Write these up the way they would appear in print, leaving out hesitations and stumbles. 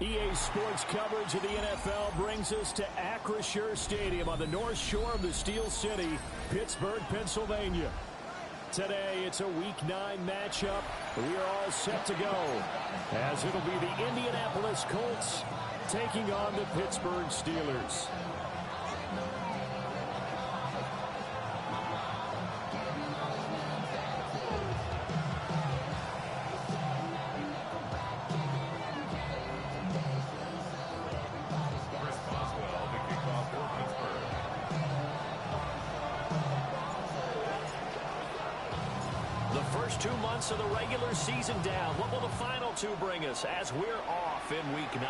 EA Sports coverage of the NFL brings us to Acrisure Stadium on the north shore of the Steel City, Pittsburgh, Pennsylvania. Today, it's a Week 9 matchup. We are all set to go, as it'll be the Indianapolis Colts taking on the Pittsburgh Steelers. First 2 months of the regular season down. What will the final two bring us as we're off in Week 9?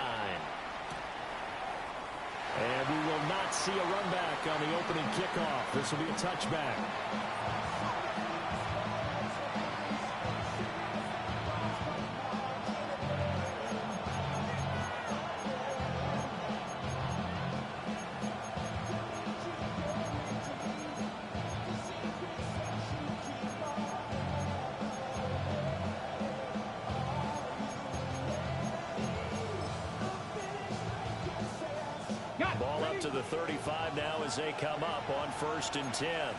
And we will not see a run back on the opening kickoff. This will be a touchback. Ball up to the 35 now as they come up on 1st and 10.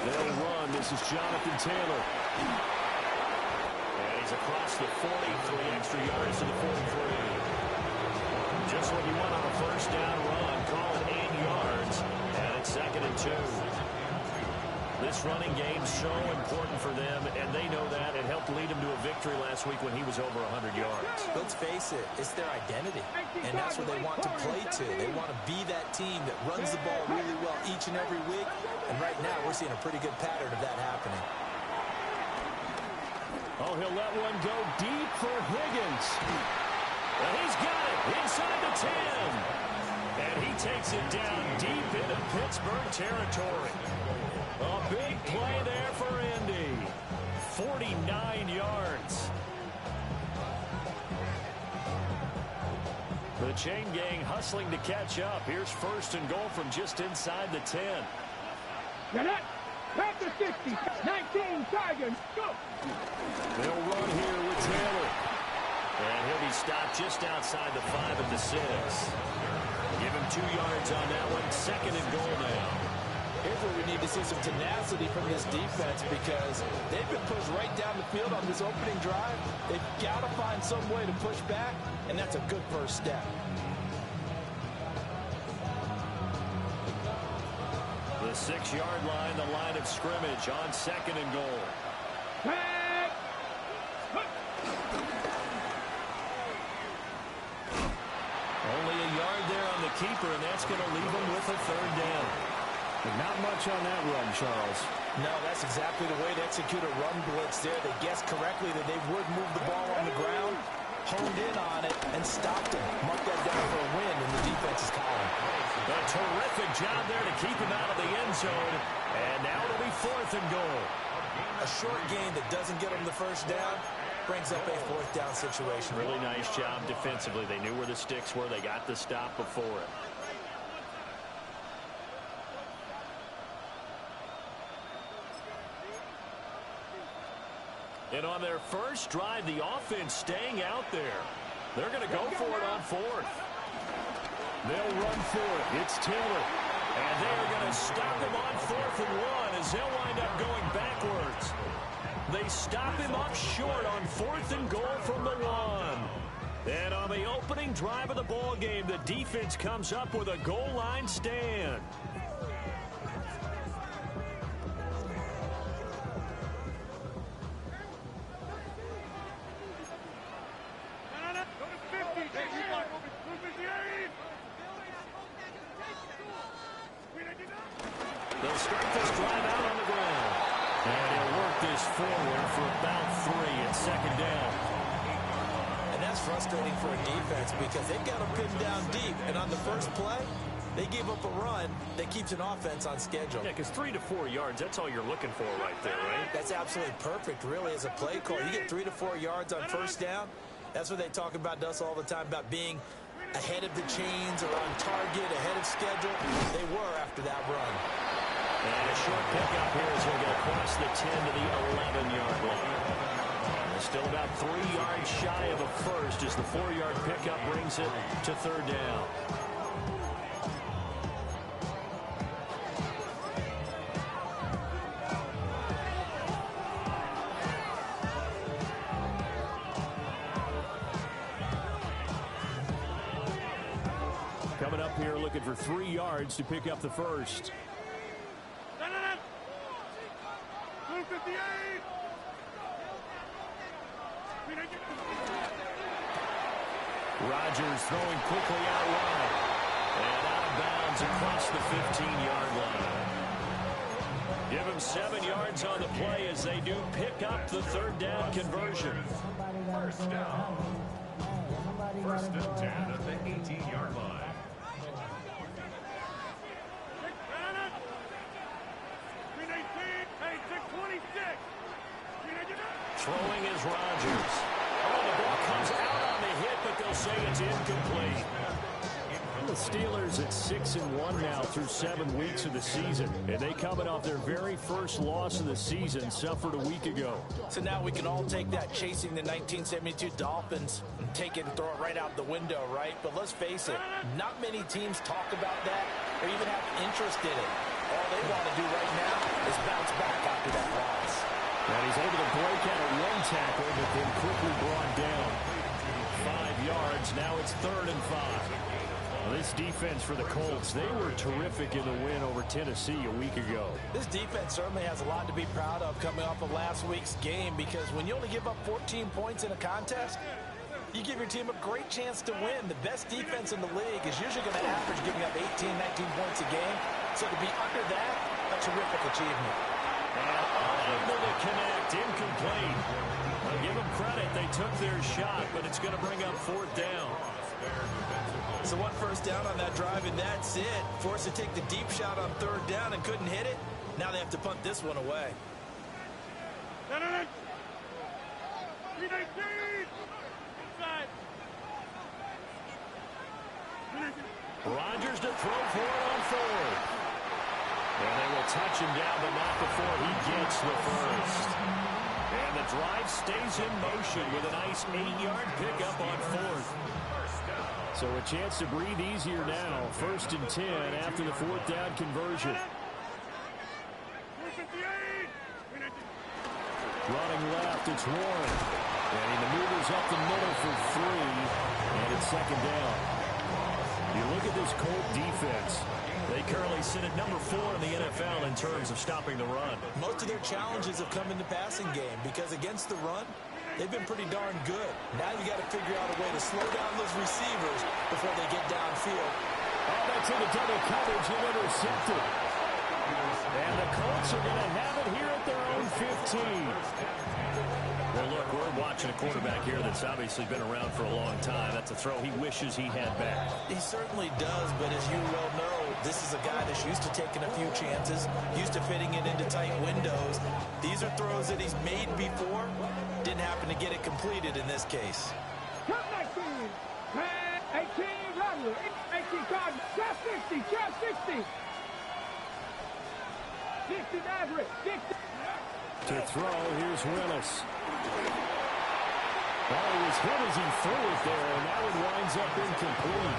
They'll run. This is Jonathan Taylor. And he's across the 40 for the extra yards to the 43. Just what you want on a first down run. Call it 8 yards. And it's 2nd and 2. This running game's so important for them, and they know that. It helped lead them to a victory last week when he was over 100 yards. Let's face it, it's their identity, and that's what they want to play to. They want to be that team that runs the ball really well each and every week, and right now we're seeing a pretty good pattern of that happening. Oh, he'll let one go deep for Higgins. And he's got it inside the 10. And he takes it down deep into Pittsburgh territory. A big play there for Indy. 49 yards. The chain gang hustling to catch up. Here's 1st and goal from just inside the 10. Get it. Back to 60. 19 Tigers. Go. They'll run here with Taylor. And he'll be stopped just outside the 5 and the 6. Give him 2 yards on that one. 2nd and goal now. Here's where we need to see some tenacity from this defense because they've been pushed right down the field on this opening drive. They've got to find some way to push back, and that's a good first step. The 6-yard line, the line of scrimmage on 2nd and goal. Only a yard there on the keeper, and that's going to leave him with a 3rd down. But not much on that run, Charles. No, that's exactly the way to execute a run blitz there. They guessed correctly that they would move the ball on the ground, honed in on it, and stopped him. Mark that down for a win in the defense's column. A terrific job there to keep him out of the end zone. And now it'll be 4th and goal. A short gain that doesn't get them the first down brings up a 4th down situation. Really nice job defensively. They knew where the sticks were. They got the stop before it. And on their first drive, the offense staying out there. They're going to go for it on 4th. They'll run for it. It's Taylor. And they're going to stop him on 4th and 1 as they'll wind up going backwards. They stop him up short on 4th and goal from the 1. And on the opening drive of the ball game, the defense comes up with a goal line stand. They'll start this drive out on the ground. And he'll work this forward for about 3 and 2nd down. And that's frustrating for a defense because they've got them pinned down deep. And on the first play, they give up a run that keeps an offense on schedule. Yeah, because 3 to 4 yards, that's all you're looking for right there, right? That's absolutely perfect, really, as a play call. You get 3 to 4 yards on first down. That's what they talk about us all the time, about being ahead of the chains or on target, ahead of schedule. They were after that run. And a short pickup here as they get across the 10 to the 11-yard line. Still about 3 yards shy of a first as the 4-yard pickup brings it to third down. Coming up here looking for 3 yards to pick up the first. Rodgers throwing quickly out wide. And out of bounds across the 15-yard line. Give him 7 yards on the play as they do pick up the third down conversion. First down. First and 10 at the 18-yard line. Throwing is Rodgers. Oh, the ball comes out on the hit, but they'll say it's incomplete. The Steelers at 6-1 now through 7 weeks of the season. And they coming off their very first loss of the season, suffered a week ago. So now we can all take that chasing the 1972 Dolphins and take it and throw it right out the window, right? But let's face it, not many teams talk about that or even have interest in it. All they want to do right now is bounce back after that loss. And he's able to break out at 1 tackle, but then quickly brought down. 5 yards. Now it's 3rd and 5. Well, this defense for the Colts, they were terrific in the win over Tennessee a week ago. This defense certainly has a lot to be proud of coming off of last week's game, because when you only give up 14 points in a contest, you give your team a great chance to win. The best defense in the league is usually going to average giving up 18, 19 points a game. So to be under that, a terrific achievement. And unable to connect, incomplete. I'll give them credit, they took their shot, but it's going to bring up 4th down. So 1 first down on that drive, and that's it. Forced to take the deep shot on 3rd down and couldn't hit it. Now they have to punt this one away. Rodgers to throw for it on 4th. And they will touch him down, but not before he gets the first. And the drive stays in motion with a nice 8-yard pickup on 4th. So a chance to breathe easier now. 1st and 10 after the 4th down conversion. Running left, it's Warren. And he maneuvers up the middle for 3. And it's 2nd down. You look at this Colt defense. They currently sit at number 4 in the NFL in terms of stopping the run. Most of their challenges have come in the passing game, because against the run, they've been pretty darn good. Now you got to figure out a way to slow down those receivers before they get downfield. Oh, that's in the double coverage and intercepted. And the Colts are going to have it here at their own 15. Well, look, we're watching a quarterback here that's obviously been around for a long time. That's a throw he wishes he had back. He certainly does, but as you well know, this is a guy that's used to taking a few chances, used to fitting it into tight windows. These are throws that he's made before. Didn't happen to get it completed in this case. Come 19, 18, Rodgers, 18 Cardinals, just 60, just 60. 60 Maverick, 60. To throw, here's Willis. Oh, he was hit as he threw it there, and that one winds up incomplete.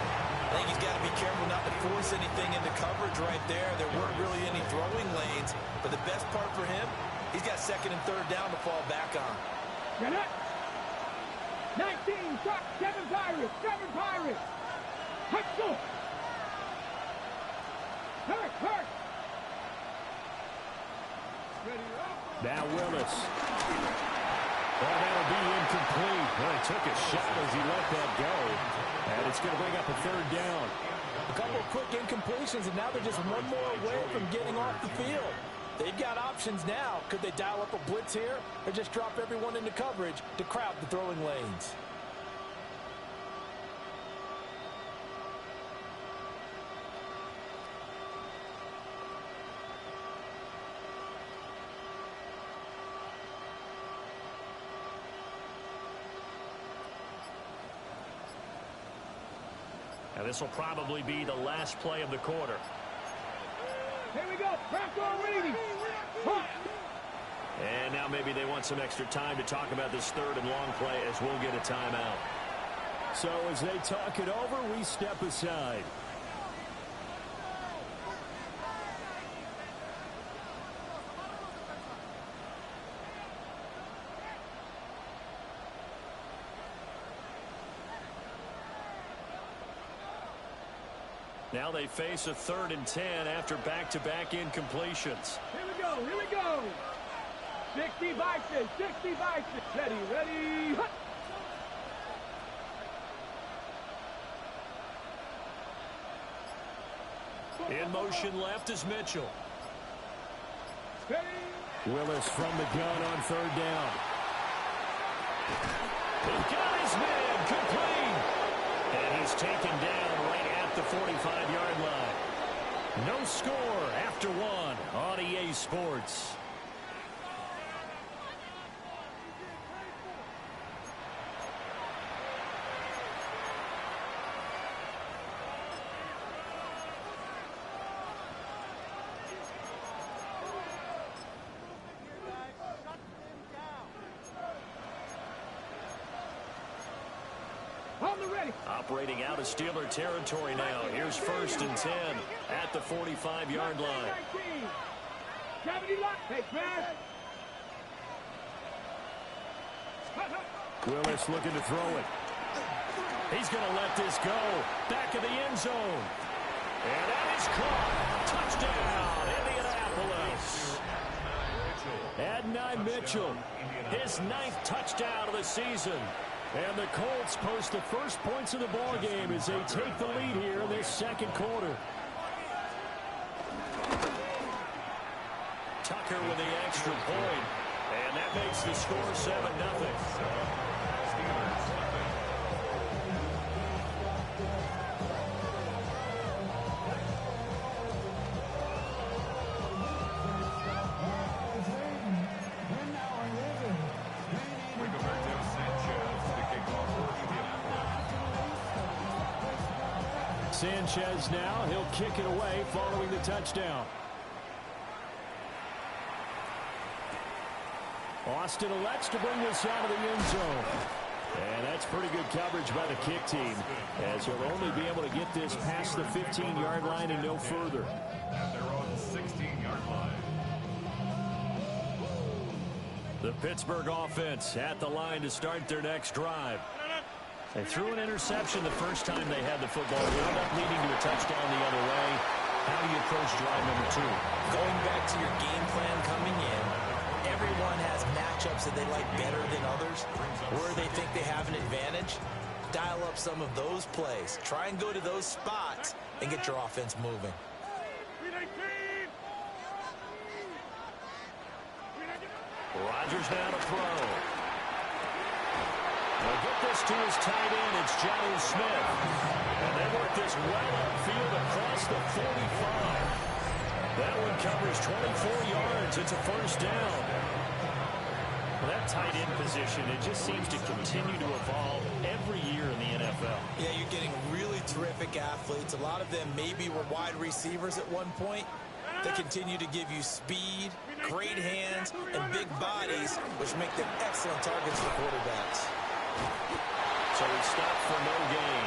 I think he's got to be careful not to force anything into coverage right there. There weren't really any throwing lanes, but the best part for him, he's got 2nd and 3rd down to fall back on. Get it. 19, 7 Pirates, 7 Pirates. Hutzel. Hurt. Now Willis. Well, that'll be incomplete. Well, he took a shot as he let that go. And it's going to bring up a 3rd down. A couple of quick incompletions, and now they're just one more away from getting off the field. They've got options now. Could they dial up a blitz here or just drop everyone into coverage to crowd the throwing lanes? Now this will probably be the last play of the quarter. Here we go. Bronco Reedy. And now maybe they want some extra time to talk about this third and long play as we'll get a timeout. So as they talk it over, we step aside. Now they face a 3rd and 10 after back-to-back incompletions. Here we go, here we go. 60 Vikings, 60 Vikings. Ready, ready. Hut. In motion left is Mitchell. Ready. Willis from the gun on 3rd down. He got his man complete. And he's taken down right at the 45-yard line. No score after 1 on EA Sports. Operating out of Steeler territory now. Here's 1st and 10 at the 45-yard line. Willis looking to throw it. He's going to let this go. Back of the end zone. And that is caught. Touchdown, Indianapolis. Adonai Mitchell. His 9th touchdown of the season. And the Colts post the first points of the ball game as they take the lead here in this second quarter. Tucker with the extra point. And that makes the score 7-0. Sanchez now, he'll kick it away following the touchdown. Austin elects to bring this out of the end zone. And that's pretty good coverage by the kick team, as he'll only be able to get this past the 15-yard line and no further. At their own 16-yard line. The Pittsburgh offense at the line to start their next drive. They threw an interception the first time they had the football. They ended up leading to a touchdown the other way. How do you approach drive number 2? Going back to your game plan coming in, everyone has matchups that they like better than others, where they think they have an advantage. Dial up some of those plays. Try and go to those spots and get your offense moving. Rodgers now to throw. They'll get this to his tight end. It's Jonnu Smith. And they work this well upfield across the 45. That one covers 24 yards. It's a first down. Well, that tight end position, it just seems to continue to evolve every year in the NFL. Yeah, you're getting really terrific athletes. A lot of them maybe were wide receivers at one point. They continue to give you speed, great hands, and big bodies, which make them excellent targets for quarterbacks. So he stopped for no gain.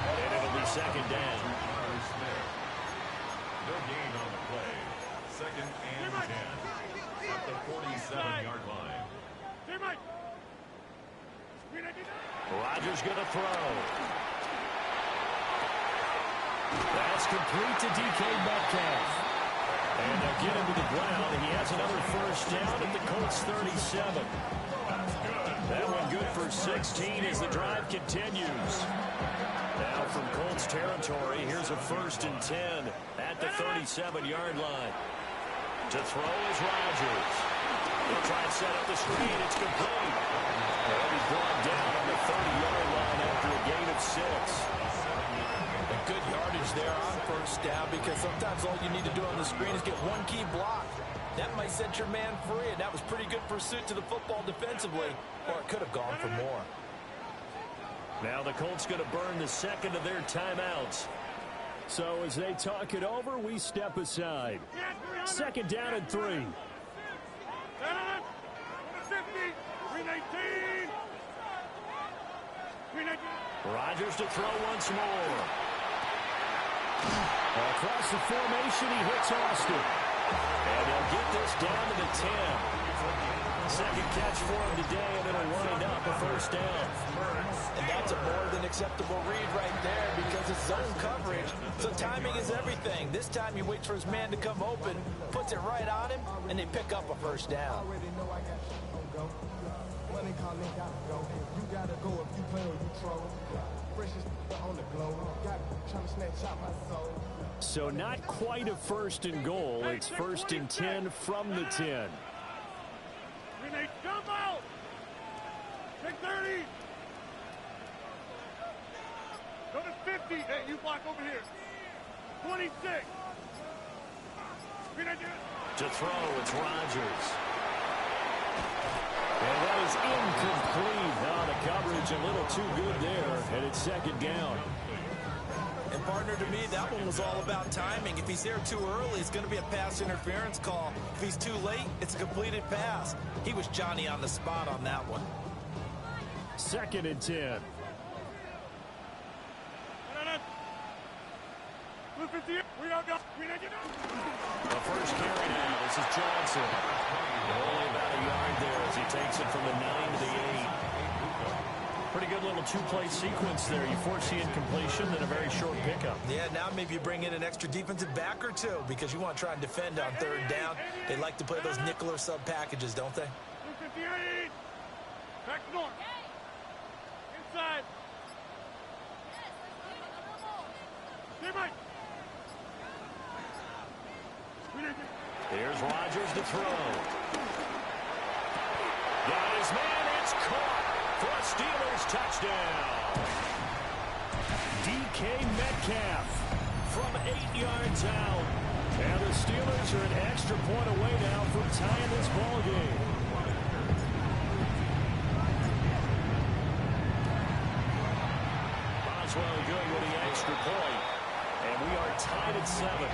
And it'll be second down. No gain on the play. 2nd and 10. At the 47-yard line. Rodgers going to throw. That's complete to DK Metcalf. And they'll get him to the ground. He has another first down at the Colts 37. That one good for 16 as the drive continues. Now from Colts territory, here's a 1st and 10 at the 37-yard line. To throw is Rodgers. He'll try and set up the screen. It's complete. He'll be brought down on the 30-yard line after a gain of 6. A good yardage there on first down, because sometimes all you need to do on the screen is get one key block. That might set your man free, and that was pretty good pursuit to the football defensively, or it could have gone for more. Now the Colts going to burn the second of their timeouts. So as they talk it over, we step aside. 2nd down and 3. Rodgers to throw once more. Across the formation, he hits Austin. And they'll get this down to the 10. Second catch for him today, and it'll wind up a first down. And that's a more than acceptable read right there because it's zone coverage, so timing is everything. This time he waits for his man to come open, puts it right on him, and they pick up a first down. So not quite a first and goal. It's first and 10 from the 10. Jump out! Take 30! Go to 50. Hey, you block over here. 26. To throw, it's Rodgers. And that is incomplete. Now the coverage a little too good there, and it's second down. And partner, to me, that one was all about timing. If he's there too early, it's going to be a pass interference call. If he's too late, it's a completed pass. He was Johnny on the spot on that one. Second and 10. The first carry now. This is Johnson. Only about a yard there as he takes it from the 9 to the 8. Pretty good little two-play sequence there. You force the incompletion, then a very short pickup. Yeah, now maybe you bring in an extra defensive back or two because you want to try and defend on third down. They like to play those nickel or sub packages, don't they? 58. Back north. Inside. Here's Rodgers to throw. Got his man. It's caught for a Steelers touchdown. DK Metcalf from 8 yards out. And the Steelers are an extra point away now from tying this ball game. Boswell good with the extra point. And we are tied at 7.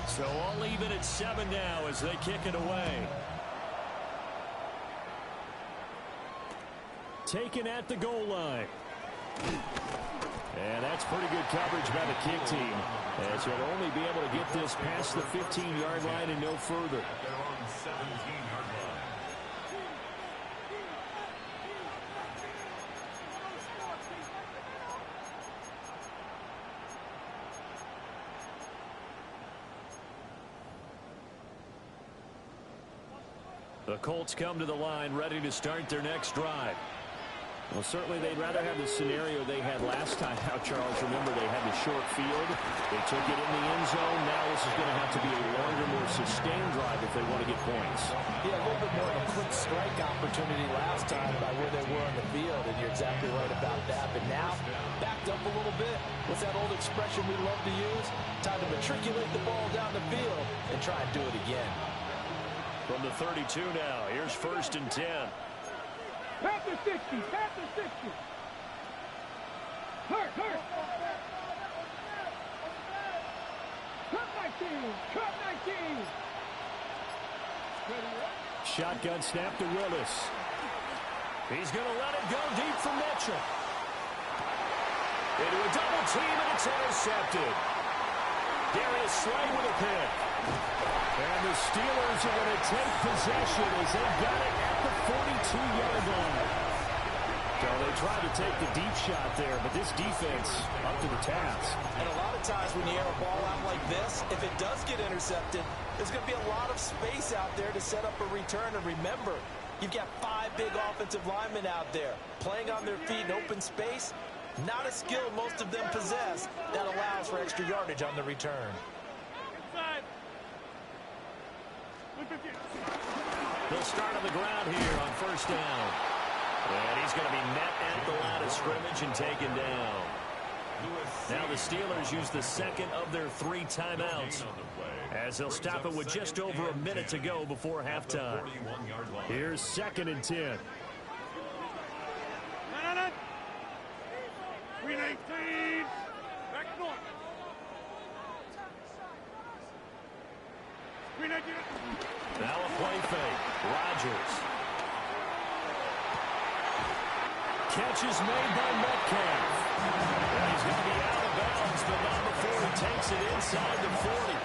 So all even at 7 now as they kick it away. Taken at the goal line. And that's pretty good coverage by the kick team, as he'll only be able to get this past the 15-yard line and no further. The Colts come to the line ready to start their next drive. Well, certainly they'd rather have the scenario they had last time out, Charles. Remember, they had the short field. They took it in the end zone. Now this is going to have to be a longer, more sustained drive if they want to get points. Yeah, a little bit more of a quick strike opportunity last time by where they were on the field, and you're exactly right about that. But now, backed up a little bit. What's that old expression we love to use? Time to matriculate the ball down the field and try and do it again. From the 32 now, here's first and 10. Panther 60, Panther 60. Hurt. Cut 19, cut 19. Shotgun snap to Willis. He's going to let it go deep for Mitchell. Into a double team, and it's intercepted. Darius Slay with a pick. And the Steelers are going to take possession as they got it at the 42-yard line. So they tried to take the deep shot there, but this defense up to the task. And a lot of times when you air a ball out like this, if it does get intercepted, there's going to be a lot of space out there to set up a return. And remember, you've got 5 big offensive linemen out there playing on their feet in open space. Not a skill most of them possess that allows for extra yardage on the return. Inside. They'll start on the ground here on first down. And he's going to be met at the line of scrimmage and taken down. Now the Steelers use the second of their 3 timeouts, as they'll stop it with just over a minute to go before halftime. Here's 2nd and 10. Green 18. Back north. Green 18. Now a play fake. Rodgers. Catch is made by Metcalf. And he's going to be out of bounds, but not before he takes it inside the 40.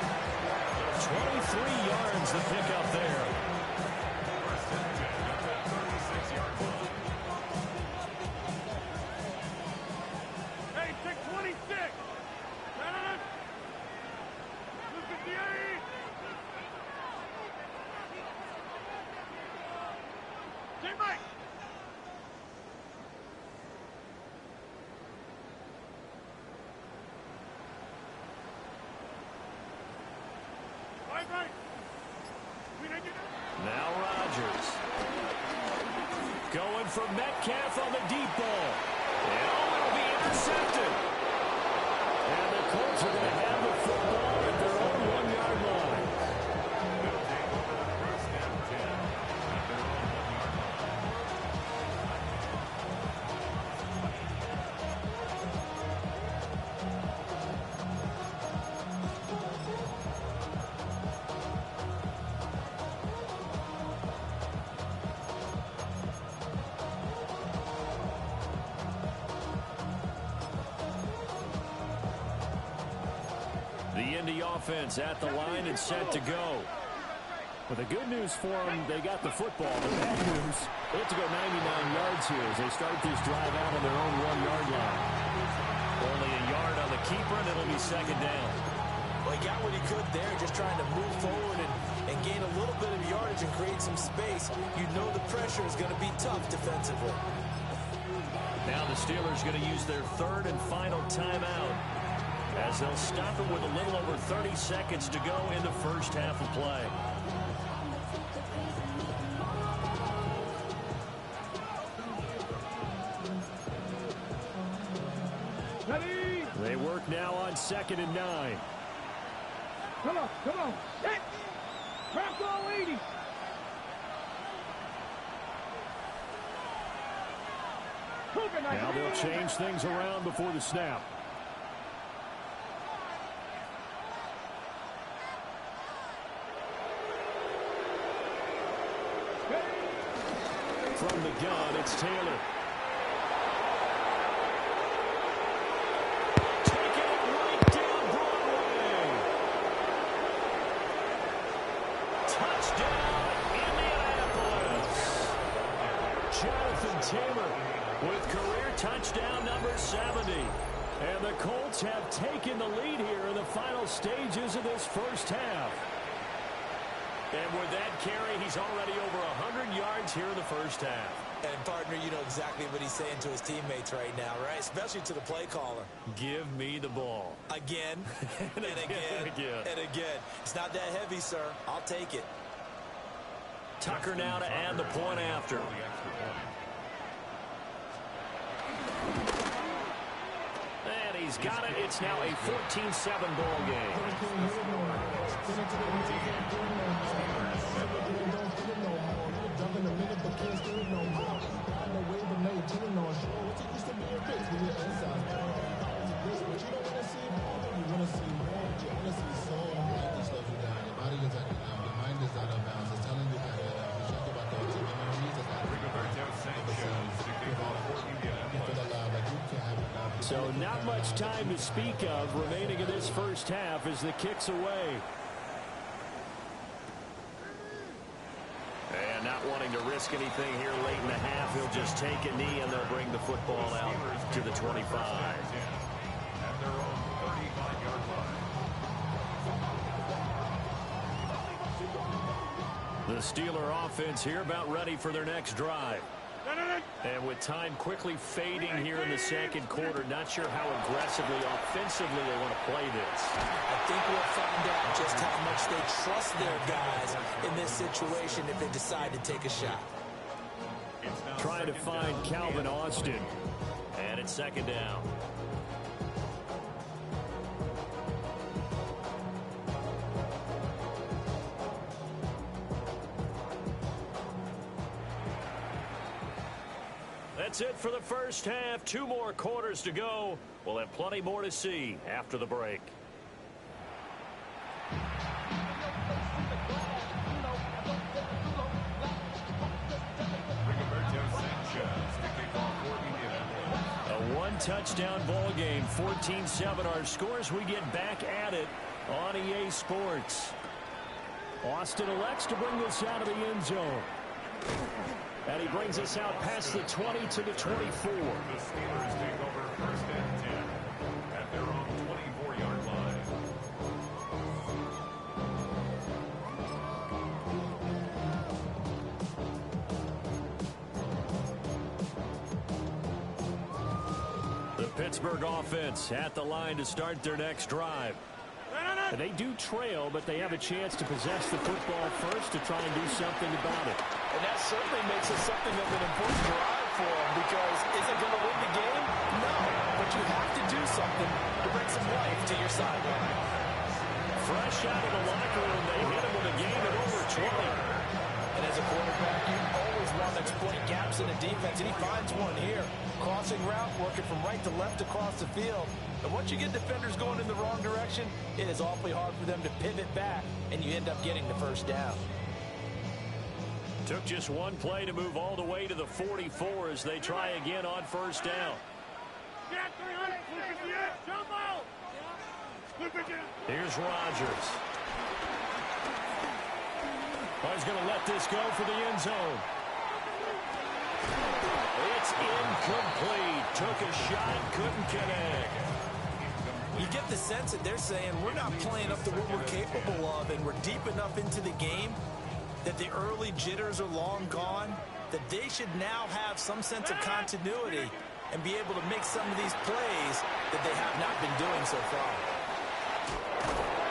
23 yards to pick up there. Hey, 626. 258. Mike. Now Rodgers. Going for Metcalf on the deep ball. And it'll be intercepted. And the Colts are going to have the football at their own 1-yard line. The Indy offense at the line and set to go. Well, the good news for them, they got the football. The bad news, they have to go 99 yards here as they start this drive out on their own 1-yard line. Only a yard on the keeper, and it'll be 2nd down. Well, he got what he could there, just trying to move forward and gain a little bit of yardage and create some space. You know the pressure is going to be tough defensively. Now the Steelers going to use their 3rd and final timeout, as they'll stop it with a little over 30 seconds to go in the first half of play. Ready? They work now on 2nd and 9. Come on. Hit. Craft all 80. Now they'll change things around before the snap. From the gun, it's Taylor. Taking it right down Broadway. Touchdown, Indianapolis. Jonathan Taylor with career touchdown number 70. And the Colts have taken the lead here in the final stages of this first half. And with that carry, he's already over 100 yards here in the first half. And, partner, you know exactly what he's saying to his teammates right now, right? Especially to the play caller. Give me the ball. Again, and again, and again. It's not that heavy, sir. I'll take it. Tucker now to add the point after. And he's got it. It's now a 14-7 ball game. So not much time to speak of remaining in this first half as the kick's away. And not wanting to risk anything here late in the half, he'll just take a knee and they'll bring the football out to the 25. At their own 35-yard line. The Steeler offense here about ready for their next drive. And with time quickly fading here in the second quarter, not sure how aggressively, offensively they want to play this. I think we'll find out just how much they trust their guys in this situation if they decide to take a shot. Trying to find Calvin Austin. And it's 2nd down. That's it for the first half. 2 more quarters to go. We'll have plenty more to see after the break. A one-touchdown ball game, 14-7 our scores. We get back at it on EA Sports. Austin elects to bring this out of the end zone. And he brings us out past the 20 to the 24. The Steelers take over first and 10 at their own 24-yard line. The Pittsburgh offense at the line to start their next drive. They do trail, but they have a chance to possess the football first to try and do something about it. And that certainly makes it something of an important drive for them, because is it going to win the game? No, but you have to do something to bring some life to your sideline. Fresh out of the locker room, they hit him with a gain of over 20. And as a quarterback, you always want to exploit gaps in the defense, and he finds one here. Crossing route, working from right to left across the field. And once you get defenders going in the wrong direction, it is awfully hard for them to pivot back, and you end up getting the first down. Took just one play to move all the way to the 44 as they try again on first down. Here's Rodgers. Oh, he's going to let this go for the end zone. It's incomplete. Took a shot, couldn't connect. You get the sense that they're saying we're not playing up to what we're capable of, and we're deep enough into the game that the early jitters are long gone, that they should now have some sense of continuity and be able to make some of these plays that they have not been doing so far.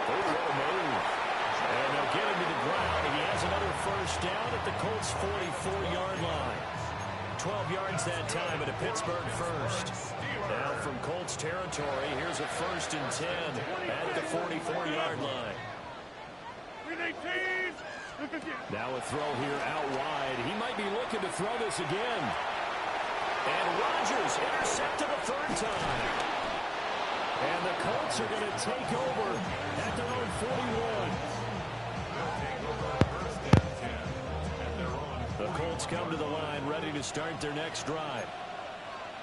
Oh, what a move. And they'll get him to the ground. He has another first down at the Colts' 44-yard line. 12 yards that time at a Pittsburgh first. Now from Colts territory, here's a 1st and 10 at the 44-yard line. Now a throw here out wide. He might be looking to throw this again. And Rodgers intercepted a 3rd time. And the Colts are going to take over at their own 41. The Colts come to the line ready to start their next drive.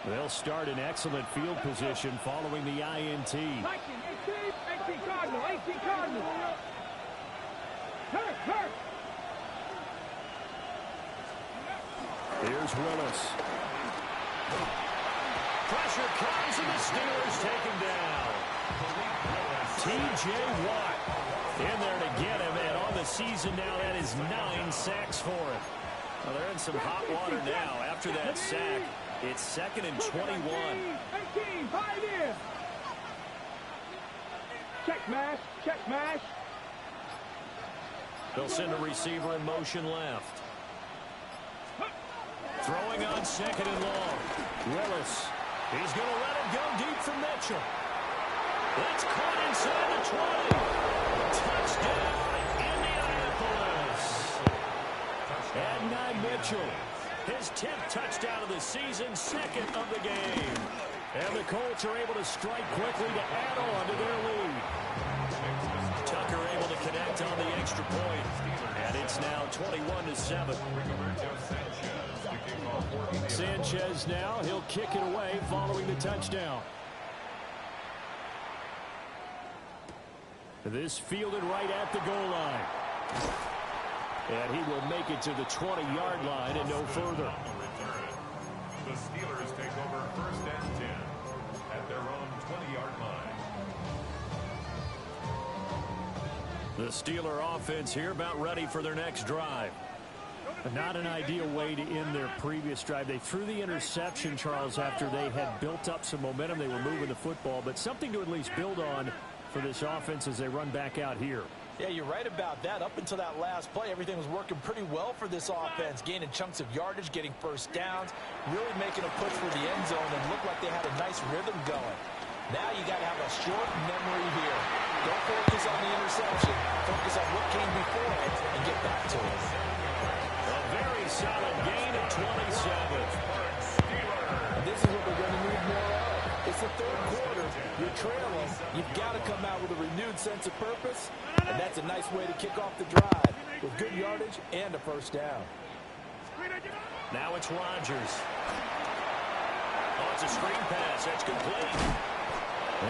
They'll start in excellent field position following the INT. 18 Cardinal, 18 Cardinal. Hurt. Here's Willis. Pressure comes and the Steelers take him down. T.J. Watt in there to get him, and on the season now that is 9 sacks for him. Well, they're in some hot water now after that sack. It's 2nd and 21. 18, 5 in. Check mash. They'll send a receiver in motion left. Throwing on 2nd and long. Willis. He's going to let it go deep for Mitchell. That's caught inside the 20. Touchdown, Indianapolis. Adonai Mitchell. His 10th touchdown of the season, 2nd of the game. And the Colts are able to strike quickly to add on to their lead. Tucker able to connect on the extra point. And it's now 21-7. Sanchez now, he'll kick it away following the touchdown. This fielded right at the goal line. And he will make it to the 20-yard line and no further. The Steelers take over 1st and 10 at their own 20-yard line. The Steeler offense here about ready for their next drive. Not an ideal way to end their previous drive. They threw the interception, Charles, after they had built up some momentum. They were moving the football, but something to at least build on for this offense as they run back out here. Yeah, you're right about that. Up until that last play, everything was working pretty well for this offense, gaining chunks of yardage, getting first downs, really making a push for the end zone, and looked like they had a nice rhythm going. Now you got to have a short memory here. Don't focus on the interception. Focus on what came before it and get back to it. A very solid gain of 27. It's the third quarter. You're trailing. You've got to come out with a renewed sense of purpose, and that's a nice way to kick off the drive with good yardage and a first down. Now it's Rodgers. Oh, it's a screen pass. That's complete.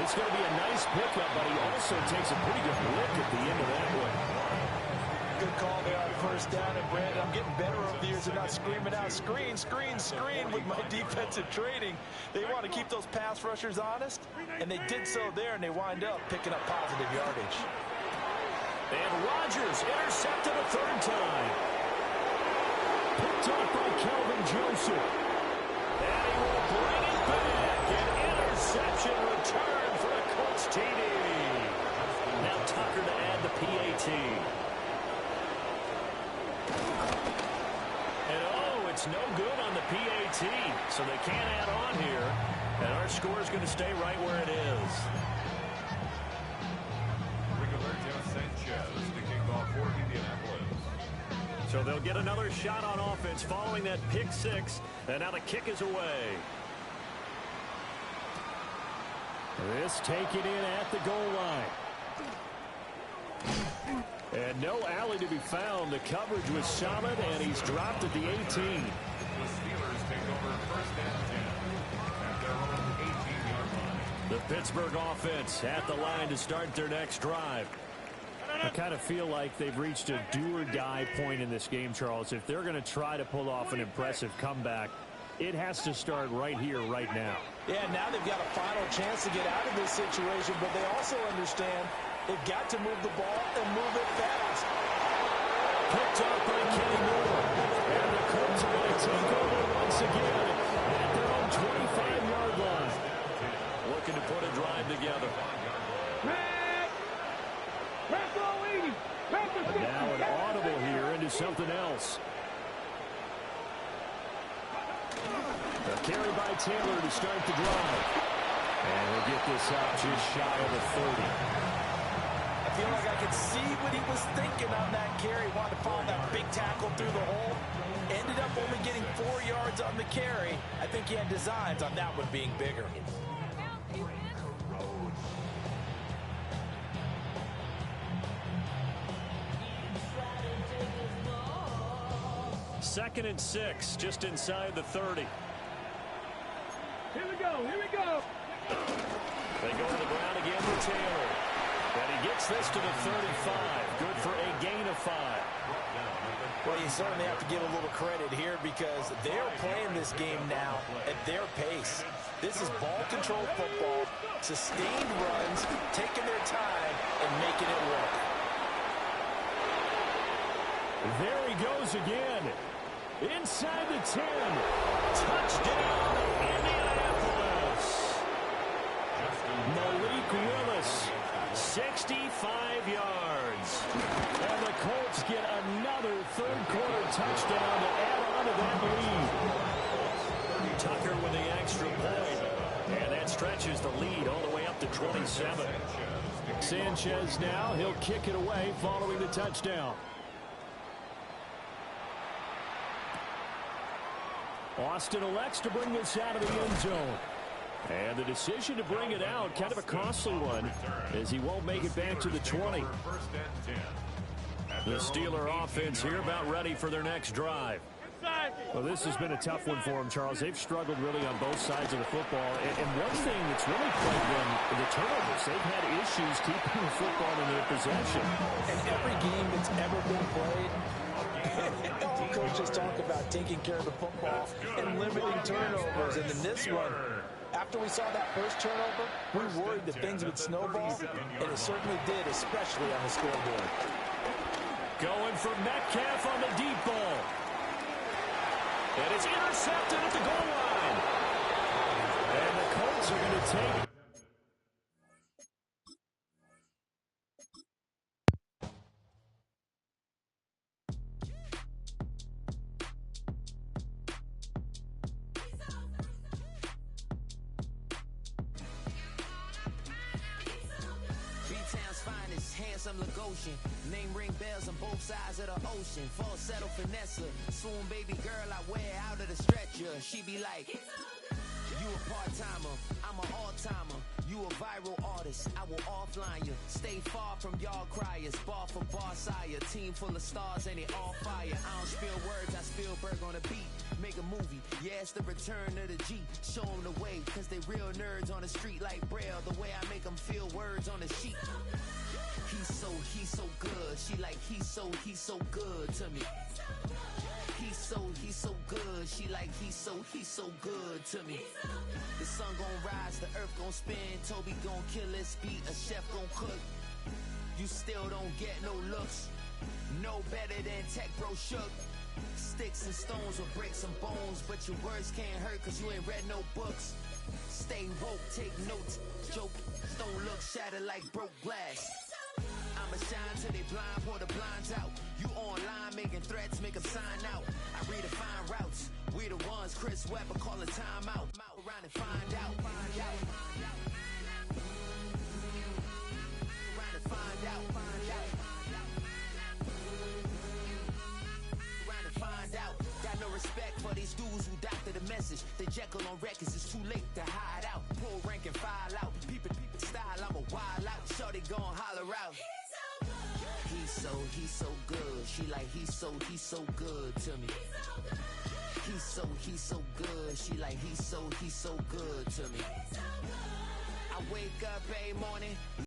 It's going to be a nice pickup, but he also takes a pretty good look at the end of that one. Good call there on first down, and Brandon, I'm getting better over the years of not screaming out, screen, screen, screen with my defensive training. They want to keep those pass rushers honest, and they did so there, and they wind up picking up positive yardage. And Rodgers intercepted a third time. Picked up by Kelvin Joseph. And he will bring it back. An interception return for a Colts TD. Now Tucker to add the PAT. And oh, it's no good on the PAT. So they can't add on here. And our score is going to stay right where it is. Rigoberto Sanchez to kick off for Indianapolis. So they'll get another shot on offense following that pick six. And now the kick is away. This taken in at the goal line. And no alley to be found. The coverage was solid, and he's dropped at the 18. The Steelers take over first and 10 at their own 18-yard line. The Pittsburgh offense at the line to start their next drive. I kind of feel like they've reached a do-or-die point in this game, Charles. If they're going to try to pull off an impressive comeback, it has to start right here, right now. Yeah, now they've got a final chance to get out of this situation, but they also understand they've got to move the ball and move it fast. Picked up by Kenny Moore. And the Colts are going to take over once again at their own 25-yard line. Looking to put a drive together. Now an audible here into something else. A carry by Taylor to start the drive. And we'll get this out just shy of the 30. I feel like I could see what he was thinking on that carry. Wanted to follow that big tackle through the hole. Ended up only getting 4 yards on the carry. I think he had designs on that one being bigger. Second and 6, just inside the 30. Here we go, here we go. They go to the ground again with Taylor. And he gets this to the 35. Good for a gain of 5. Well, you certainly have to give a little credit here because they're playing this game now at their pace. This is ball control football, sustained runs, taking their time and making it work. There he goes again. Inside the 10. Touchdown, Indianapolis. Malik Willis, 65 yards. And the Colts get another third-quarter touchdown to add on to that lead. Tucker with the extra point. And that stretches the lead all the way up to 27. Sanchez now, he'll kick it away following the touchdown. Austin elects to bring this out of the end zone. And the decision to bring it out, kind of a costly one, as he won't make it back to the 20. The Steeler offense here about ready for their next drive. Well, this has been a tough one for them, Charles. They've struggled really on both sides of the football. And one thing that's really plagued them, the turnovers. They've had issues keeping the football in their possession. And every game that's ever been played, all coaches talk about taking care of the football and limiting turnovers. And in this one, after we saw that first turnover, we worried that things would snowball, and it certainly did, especially on the scoreboard. Going for Metcalf on the deep ball. And it's intercepted at the goal line. And the Colts are going to take it. Handsome Lagosian, name ring bells on both sides of the ocean. Falsetto finesse, swoon baby girl I wear out of the stretcher. She be like, You a part-timer, I'm an all-timer. You a viral artist, I will offline you. Stay far from y'all criers, bar for bar sire. Team full of stars and they all fire. I don't spill words, I Spielberg on a beat. Make a movie, yeah, it's the return of the G. Show them the way, cause they real nerds on the street like Braille. The way I make them feel words on the sheet. He's so good. She like, he's so good to me. He's so good. She like, he's so good to me. The sun gon' rise, the earth gon' spin. Toby gon' kill this beat, a chef gon' cook. You still don't get no looks. No better than Tech Bro Shook. Sticks and stones will break some bones, but your words can't hurt cause you ain't read no books. Stay woke, take notes, joke. Don't look shattered like broke glass. I'ma shine till they blind, pour the blinds out. You online making threats, make them sign out. I redefine routes. We the ones Chris Webber calling time out. Around and find out. Around and find out. Around and find out. Got no respect for these dudes who doctor the message. The Jekyll on records, it's too late to hide out. Pull rank and file out. Peep style, I'm a wild out. Shorty gon' holler out. He's so good. She like, he's so good to me. He's so good. She like, he's so good to me. I wake up every morning.